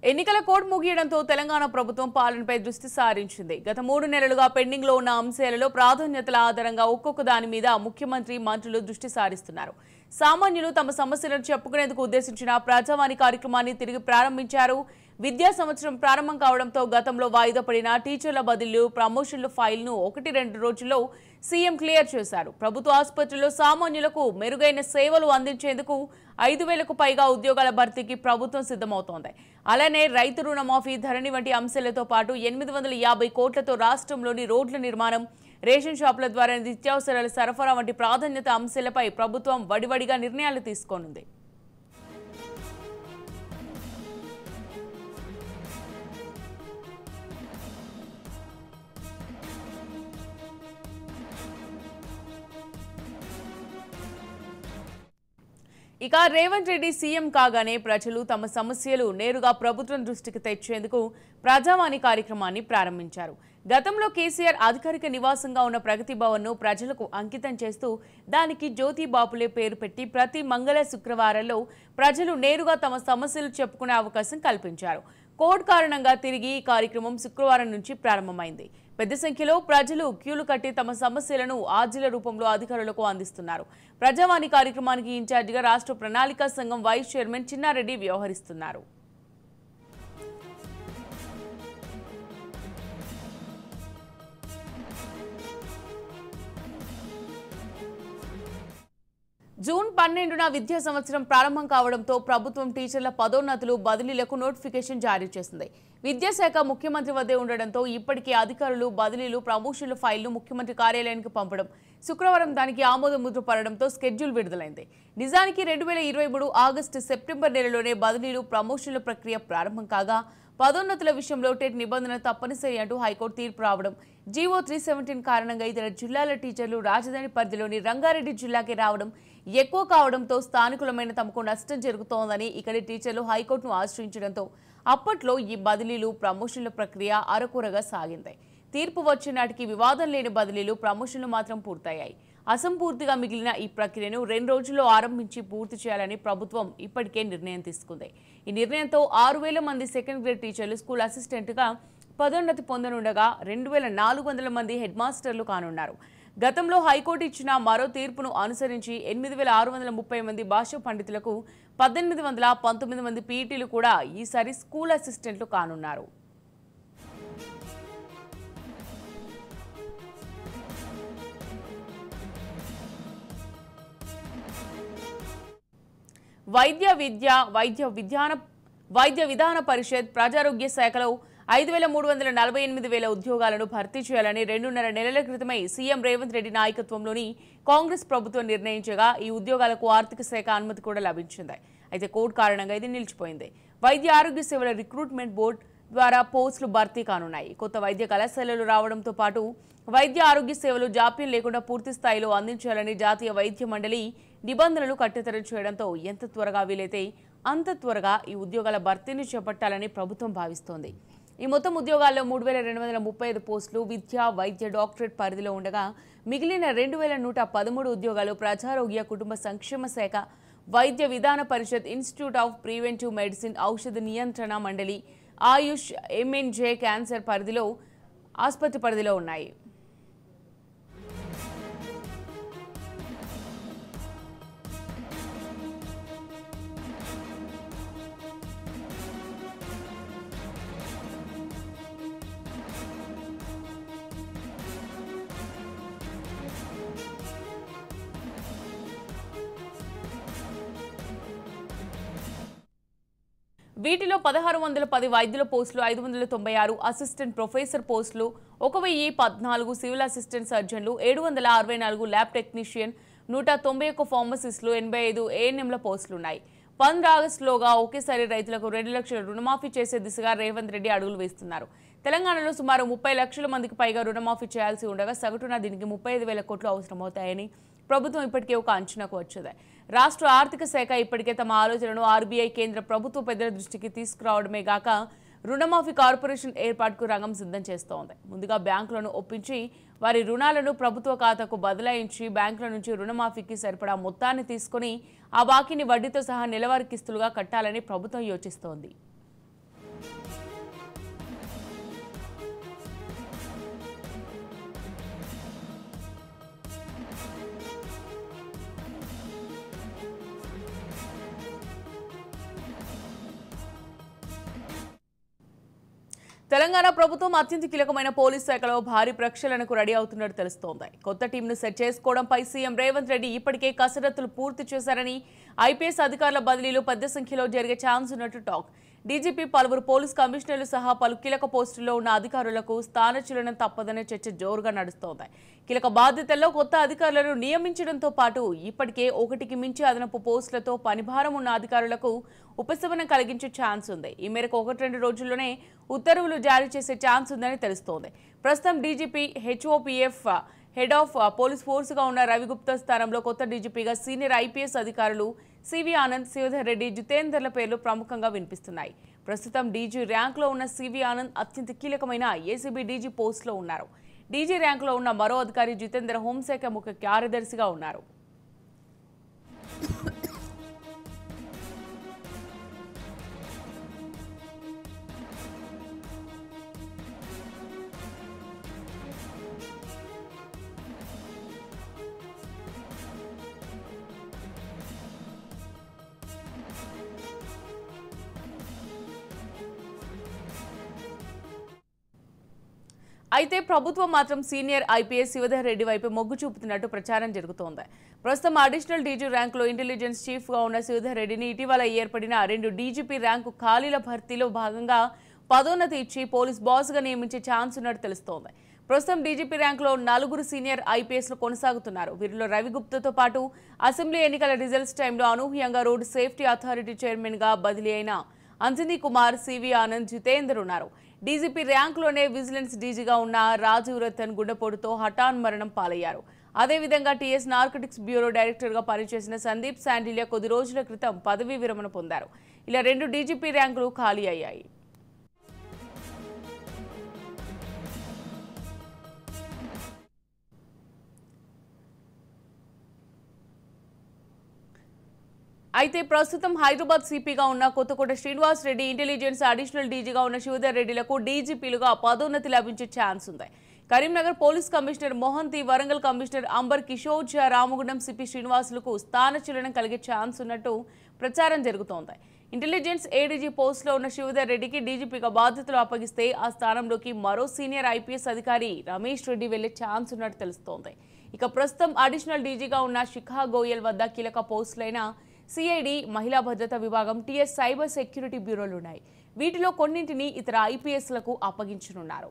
ఎన్నికల కోడ్ ముగియడంతో తెలంగాణ ప్రభుత్వం పాలనపై దృష్టి సారించింది. గత 3 నెలలుగా పెండింగ్ లో ఉన్న అంశాలలో ప్రాధాన్యతల ఆధారంగా ఒక్కొక్క దాని మీద ముఖ్యమంత్రి మంత్రులు దృష్టి సారిస్తున్నారు. సామాన్యులు తమ సమస్యలను చెప్పుకునేందుకు ఉద్దేశించిన ప్రజావాణి కార్యక్రమాన్ని తిరిగి ప్రారంభించారు. విద్యా సంవత్సరం ప్రారంభం కావడంతో గతంలో వాయిదా పడిన టీచర్ల బదిలీలు, ప్రమోషన్ల ఫైల్ను 1-2 రోజుల్లో సీఎం క్లియర్ చేశారు. ప్రభుత్వ ఆసుపత్రుల్లో సామాన్యులకు మెరుగైన సేవలు అందించేందుకు 5,000కు పైగా ఉద్యోగాల భర్తీకి ప్రభుత్వం సిద్ధమవుతోంది. అలానే రైతు రుణమాఫీ, ధరణి వంటి అంశాలతో పాటు 850 కోట్లతో రాష్ట్రంలోని రోడ్ల నిర్మాణం, రేషన్ షాపుల ద్వారా నిత్యావసరాల సరఫరా వంటి ప్రాధాన్యత అంశాలపై ప్రభుత్వం వడివడిగా నిర్ణయాలు తీసుకోనుంది. ఇక రేవంత్ రెడ్డి సీఎం కాగానే ప్రజలు తమ సమస్యలు నేరుగా ప్రభుత్వం దృష్టికి తెచ్చేందుకు ప్రజావాణి కార్యక్రమాన్ని ప్రారంభించారు. గతంలో కేసీఆర్ అధికారిక నివాసంగా ఉన్న ప్రగతి భవన్ను ప్రజలకు అంకితం చేస్తూ దానికి జ్యోతి బాపులే పేరు పెట్టి ప్రతి మంగళ శుక్రవారాల్లో ప్రజలు నేరుగా తమ సమస్యలు చెప్పుకునే అవకాశం కల్పించారు. కోడ్ కారణంగా తిరిగి ఈ కార్యక్రమం శుక్రవారం నుంచి ప్రారంభమైంది. పెద్ద సంఖ్యలో ప్రజలు క్యూలు కట్టి తమ సమస్యలను ఆర్జీల రూపంలో అధికారులకు అందిస్తున్నారు. ప్రజావాణి కార్యక్రమానికి ఇన్ఛార్జిగా రాష్ట్ర ప్రణాళికా సంఘం వైస్ చైర్మన్ చిన్నారెడ్డి వ్యవహరిస్తున్నారు. జూన్ 12న విద్యా సంవత్సరం ప్రారంభం కావడంతో ప్రభుత్వం టీచర్ల పదోన్నతులు, బదిలీలకు నోటిఫికేషన్ జారీ చేసింది. విద్యాశాఖ ముఖ్యమంత్రి వద్దే ఉండడంతో ఇప్పటికే అధికారులు బదిలీలు, ప్రమోషన్ల ఫైల్ను ముఖ్యమంత్రి కార్యాలయానికి పంపడం, శుక్రవారం దానికి ఆమోద ముద్ర పడడంతో స్కెడ్యూల్ విడుదలైంది. నిజానికి 2023 ఆగస్టు, సెప్టెంబర్ నెలలోనే బదిలీలు, ప్రమోషన్ల ప్రక్రియ ప్రారంభం కాగా పదోన్నతుల విషయంలో టెట్ నిబంధన తప్పనిసరి అంటూ హైకోర్టు తీర్పు రావడం, జీవో 317 కారణంగా ఇతర జిల్లాల టీచర్లు రాజధాని పరిధిలోని రంగారెడ్డి జిల్లాకి రావడం ఎక్కువ కావడంతో స్థానికులమైన తమకు నష్టం జరుగుతోందని ఇక్కడి టీచర్లు హైకోర్టును ఆశ్రయించడంతో అప్పట్లో ఈ బదిలీలు, ప్రమోషన్ల ప్రక్రియ అరకొరగా సాగింది. తీర్పు వచ్చే నాటికి వివాదం లేని బదిలీలు, ప్రమోషన్లు మాత్రం పూర్తయ్యాయి. అసంపూర్తిగా మిగిలిన ఈ ప్రక్రియను 2 రోజుల్లో ఆరంభించి పూర్తి చేయాలని ప్రభుత్వం ఇప్పటికే నిర్ణయం తీసుకుంది. ఈ నిర్ణయంతో 6,000 మంది సెకండ్ గ్రేడ్ టీచర్లు స్కూల్ అసిస్టెంట్గా పదోన్నతి పొందనుండగా 2,400 మంది హెడ్ మాస్టర్లు కానున్నారు. గతంలో హైకోర్టు ఇచ్చిన మరో తీర్పును అనుసరించి 8,630 మంది భాషా పండితులకు 1,819 మంది పీఈటీలు కూడా ఈసారి స్కూల్ అసిస్టెంట్లు కానున్నారు. వైద్య విధాన పరిషత్ ప్రజారోగ్య శాఖలో 5,348 ఉద్యోగాలను భర్తీ చేయాలని 2.5 నెలల క్రితమే సీఎం రేవంత్ రెడ్డి నాయకత్వంలోని కాంగ్రెస్ ప్రభుత్వం నిర్ణయించగా ఈ ఉద్యోగాలకు ఆర్థిక శాఖ అనుమతి కూడా లభించింది. అయితే కోడ్ కారణంగా ఇది నిలిచిపోయింది. వైద్య ఆరోగ్య సేవల రిక్రూట్మెంట్ బోర్డు ద్వారా పోస్టులు భర్తీ కానున్నాయి. కొత్త వైద్య కళాశాలలు రావడంతో పాటు వైద్య ఆరోగ్య సేవలు జాప్యం లేకుండా పూర్తి స్థాయిలో అందించాలని జాతీయ వైద్య మండలి నిబంధనలు కట్టెతరం చేయడంతో ఎంత త్వరగా వీలైతే అంత త్వరగా ఈ ఉద్యోగాల భర్తీని చేపట్టాలని ప్రభుత్వం భావిస్తోంది. ఈ మొత్తం ఉద్యోగాల్లో 3,235 పోస్టులు విద్య, వైద్య, డాక్టరేట్ పరిధిలో ఉండగా మిగిలిన 2,113 ఉద్యోగాలు ప్రజారోగ్య కుటుంబ సంక్షేమ శాఖ, వైద్య విధాన పరిషత్, ఇన్స్టిట్యూట్ ఆఫ్ ప్రివెంటివ్ మెడిసిన్, ఔషధ నియంత్రణ మండలి, ఆయుష్, ఎంఎన్జే క్యాన్సర్ పరిధిలో ఆసుపత్రి పరిధిలో ఉన్నాయి. వీటిలో 1,610 వైద్యుల పోస్టులు, 596 అసిస్టెంట్ ప్రొఫెసర్ పోస్టులు, 1,014 సివిల్ అసిస్టెంట్ సర్జన్లు, 764 ల్యాబ్ టెక్నీషియన్, 191 ఫార్మసిస్టులు, 85 ఏఎన్ఎంల పోస్టులున్నాయి. 15 ఆగస్టులోగా ఒకేసారి రైతులకు 2 లక్షల రుణమాఫీ చేసే దిశగా రేవంత్ రెడ్డి అడుగులు వేస్తున్నారు. తెలంగాణలో సుమారు 30 లక్షల మందికి పైగా రుణమాఫీ చేయాల్సి ఉండగా సగటున దీనికి 35,000 కోట్లు అవసరమవుతాయని ప్రభుత్వం ఇప్పటికే ఒక అంచనాకు వచ్చింది. రాష్ట్ర ఆర్థిక శాఖ ఇప్పటికే తమ ఆలోచనను ఆర్బీఐ, కేంద్ర ప్రభుత్వ పెద్దల దృష్టికి తీసుకురావడమే గాక రుణమాఫీ కార్పొరేషన్ ఏర్పాటుకు రంగం సిద్ధం చేస్తోంది. ముందుగా బ్యాంకులను ఒప్పించి వారి రుణాలను ప్రభుత్వ ఖాతాకు బదలాయించి బ్యాంకుల నుంచి రుణమాఫీకి సరిపడా మొత్తాన్ని తీసుకొని ఆ బాకీని వడ్డీతో సహా నెలవారీ కిస్తులుగా కట్టాలని ప్రభుత్వం యోచిస్తోంది. తెలంగాణ ప్రభుత్వం అత్యంత కీలకమైన పోలీస్ శాఖలో భారీ ప్రక్షాళనకు రెడీ అవుతున్నట్టు తెలుస్తోంది. కొత్త టీంను సెట్ చేసుకోవడంపై సీఎం రేవంత్ రెడ్డి ఇప్పటికే కసరత్తులు పూర్తి చేశారని, ఐపీఎస్ అధికారుల బదిలీలు పెద్ద సంఖ్యలో జరిగే ఛాన్స్ ఉన్నట్టు టాక్. డీజీపీ, పలువురు పోలీస్ కమిషనర్లు సహా పలు కీలక పోస్టుల్లో ఉన్న అధికారులకు స్థానచలనం తప్పదనే చర్చ జోరుగా నడుస్తోంది. కీలక బాధ్యతల్లో కొత్త అధికారులను నియమించడంతో పాటు ఇప్పటికే ఒకటికి మించి అదనపు పోస్టులతో పనిభారం ఉన్న అధికారులకు ఉపశమనం కలిగించే ఛాన్స్ ఉంది. ఈ మేరకు 1-2 రోజుల్లోనే ఉత్తర్వులు జారీ చేసే ఛాన్స్ ఉందని తెలుస్తోంది. ప్రస్తుతం డీజీపీ, హెచ్ఓపీఎఫ్ హెడ్ ఆఫ్ పోలీస్ ఫోర్స్గా ఉన్న రవిగుప్తా స్థానంలో కొత్త డీజీపీగా సీనియర్ ఐపీఎస్ అధికారులు సివి ఆనంద్, శ్రీధర్ రెడ్డి, జితేందర్ల పేర్లు ప్రముఖంగా వినిపిస్తున్నాయి. ప్రస్తుతం డీజీ ర్యాంక్లో ఉన్న సివి ఆనంద్ అత్యంత కీలకమైన ఏసీబీ డీజీ పోస్టులో ఉన్నారు. డీజీ ర్యాంక్లో ఉన్న మరో అధికారి జితేందర్ హోంశాఖ ముఖ్య కార్యదర్శిగా ఉన్నారు. అయితే ప్రభుత్వం మాత్రం సీనియర్ ఐపీఎస్ శ్రీధర్ రెడ్డి వైపు మొగ్గు చూపుతున్నట్టు ప్రచారం జరుగుతోంది. ప్రస్తుతం అడిషనల్ డీజీ ర్యాంకులో ఇంటెలిజెన్స్ చీఫ్గా ఉన్న శ్రీధర్ రెడ్డిని ఇటీవల ఏర్పడిన 2 డీజీపీ ర్యాంకు ఖాళీల భర్తీలో భాగంగా పదోన్నతి ఇచ్చి పోలీస్ బాస్గా నియమించే ఛాన్స్ ఉన్నట్టు తెలుస్తోంది. ప్రస్తుతం డీజీపీ ర్యాంకులో 4 సీనియర్ ఐపీఎస్లు కొనసాగుతున్నారు. వీరిలో రవిగుప్తాతో పాటు అసెంబ్లీ ఎన్నికల రిజల్ట్స్ టైంలో అనూహ్యంగా రోడ్డు సేఫ్టీ అథారిటీ చైర్మన్గా బదిలీ అయిన అంజనీ కుమార్, సివి ఆనంద్, జితేందర్ ఉన్నారు. డీజీపీ ర్యాంకులోనే విజిలెన్స్ డీజీగా ఉన్న రాజీవ్ రతన్ గుండెపోటుతో హఠాన్ మరణం పాలయ్యారు. అదేవిధంగా టీఎస్ నార్కటిక్స్ బ్యూరో డైరెక్టర్గా పనిచేసిన సందీప్ శాండిలియా కొద్ది రోజుల క్రితం పదవీ విరమణ పొందారు. ఇలా 2 డీజీపీ ర్యాంకులు ఖాళీ అయ్యాయి. అయితే ప్రస్తుతం హైదరాబాద్ సిపిగా ఉన్న కొత్తకోట శ్రీనివాస్ రెడ్డి, ఇంటెలిజెన్స్ అడిషనల్ డీజీగా ఉన్న శ్రీధర్ రెడ్డిలకు డీజీపీలుగా పదోన్నతి లభించే ఛాన్స్ ఉంది. Karimnagar police commissioner Mohanty, Warangal commissioner Amber Kishore Jha, Ramagundam CP శ్రీనివాసులకు స్థానచలనం కలిగే ఛాన్స్ ఉన్నట్టు ప్రచారం జరుగుతోంది. ఇంటెలిజెన్స్ ఏడీజీ పోస్టులో ఉన్న శ్రీధర్ రెడ్డికి డీజీపీగా బాధ్యతలు అప్పగిస్తే ఆ స్థానంలోకి మరో సీనియర్ ఐపీఎస్ అధికారి రమేష్ రెడ్డి వెళ్లే ఛాన్స్ ఉన్నట్టు తెలుస్తోంది. ఇక ప్రస్తుతం అడిషనల్ డీజీగా ఉన్న శిఖా గోయల్ వద్ద కీలక పోస్టులైన సిఐడి, మహిళా భద్రతా విభాగం, టీఎస్ సైబర్ సెక్యూరిటీ బ్యూరోలున్నాయి. వీటిలో కొన్నింటిని ఇతర ఐపీఎస్లకు అప్పగించనున్నారు.